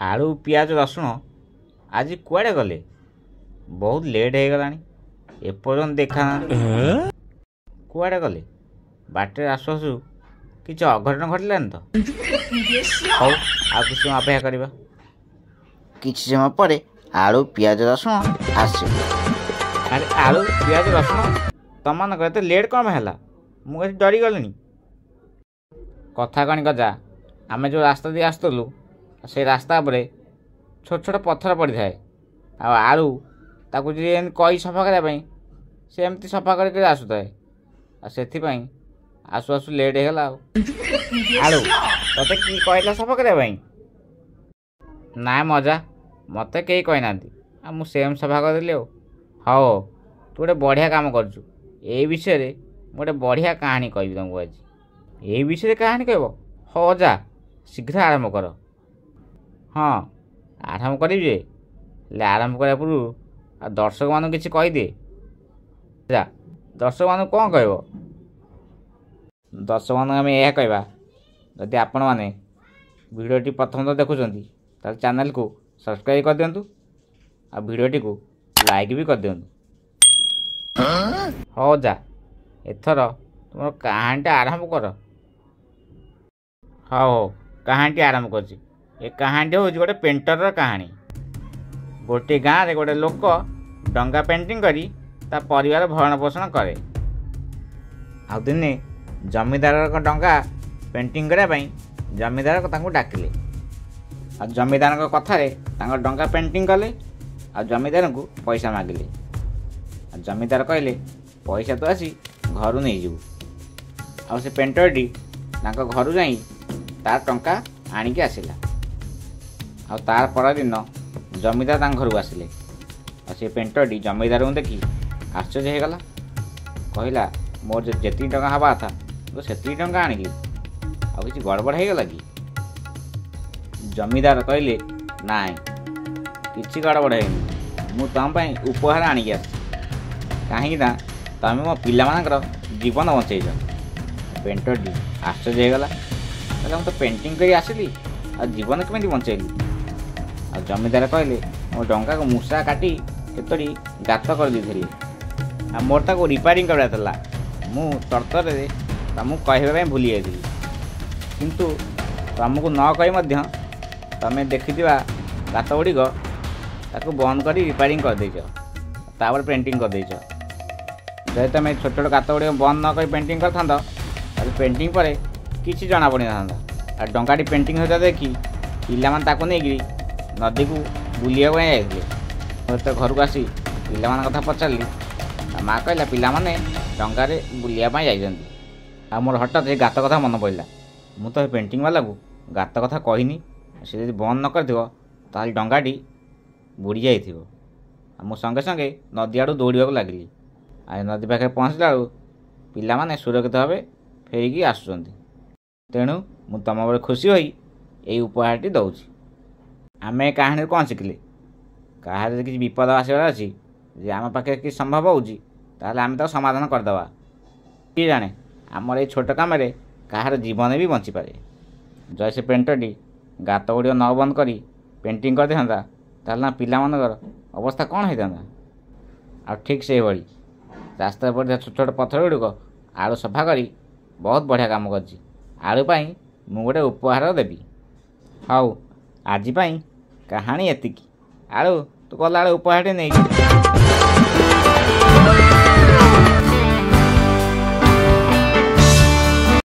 आलू पियाज रसुण आज कुआड़े गले बहुत लेट हो गलानी एपर्यंत देखा कुआड़े गले बाटे आसु आसु किसी अघटन घटलानी तो हौ आ किसी समय अपेक्षा करवा किछि समय पर आलू पियाज रसुण आसे। अरे आलू पियाज रसुण तुम एत लेट कौन है मुझे डरी गली कथा कणी गजा आम जो रास्ता दी आसलु से रास्ता पर छोट छोट पत्थर पड़ी थाए आलू ताकू कई सफा करने से एमती सफा करके आसुए से आसु आसु लेट होगा आलू ते कि कहला सफा करने ना मजा मत कई कहना मुझे सेम सफा करदेली हाँ तू गोटे बढ़िया काम कर विषय गोटे बढ़िया कहानी कहि तुमको आज ये विषय कहानी कह हाँ जा शीघ्र आरंभ कर। हाँ आरंभ करें आरंभ करने पूर्व दर्शक मान कि कहीदे जा दर्शक मान कौन कह दर्शक मान आम यह कहवा जदि आपण मैंने भिडियोटी प्रथम तो देखुं चैनल को सब्सक्राइब कर दिंतु आ भिडियोटी को लाइक भी कर दिंतु। हाँ जा एथर तुम कहानी आरंभ कर। हाँ हो कहानी आरंभ कर कहानी हूँ गोटे पेंटर कहानी गोटे गाँव में गोटे लोक डंगा पेंटिंग करी ता परिवार भरण पोषण करे आ दिने जमीदार डंगा पेंटिंग करने जमीदार डाकिले आ जमीदार कथार डंगा पेंटिंग कले आ जमीदार को पैसा मागिले आ जमीदार कहले पैसा तो आसी घर नहीं जीवु आ से पेंटरटी घर जाई तार टंका आणिकी आसिला आ तार पर दिन जमीदार घर को आसिले आ से पेंटरटी जमीदार को देखी आश्चर्य होगला कहला मोर जी टंका हवा था तो से टंका आणिली आ कि गड़बड़ होगला कि जमीदार कहले ना कि गड़बड़ है मु तुम उपहार आणिकी आस कहीं तुम मो पिला जीवन बचेज पेंटरटी आश्चर्य होगला कहला तो पेंटिंग कर आसली आ जीवन केमी बचेली आ जमीदार कहले मो डंका को मूसा काटी केतोटी गात कर दी आ मोर ताको रिपेयरिंग करवाला मु तरतर तुमको कहवाई भूली जाइली किंतु तुमको न कही तुम देखिथिबा गात गुड़िक ताको बंद कर रिपेयरिंग कर देछ तापर पेंटिंग कर देछ जब तुम छोट छोट गात गुड़िक बंद न कर पेंटिंग कर पेंटिंग पर किसी जना पड़ी ना डंकाटी पेंटिंग होता देखी पिला नहीं नदी को बुलिया जाते तो घर को आसी पिला कथा पचारि माँ कहला पिला माने डंगारे बुलिया जा मोर हठात ये गात कथा मन पड़ा मु तो पेंटिंग वाला को गात कथा कहनी से बंद न कर डंगाटी बुड़ी जा मु संगे संगे नदी आड़ दौड़ा लगिली आ नदी पाखे पहुँचला पिला माने सुरक्षित भाव फेरिकी आसुँच तेणु मु तुम बड़े खुशी हो यही उपहारटी दौची आम कहानी कौन शिखिले कहार किसी विपद आसबार अच्छी जे आम पाखे कि संभव होल आम तो समाधान करदे कि जाने आमर ये छोट कम कहार जीवन भी बची पारे जय से पेंटरटी गात गुड़ न बंद कर पेंटिंग कर दे ना पिला अवस्था कौन होता आ ठीक से भाई रास्ता पर छोट छोट पत्थर गुड़िक आलू सफा करी बहुत बढ़िया काम कर आलू पाई मु गोटे उपहार देवी। हाउ आज कहानी एतिकी आलू तू गला उपहार नहीं।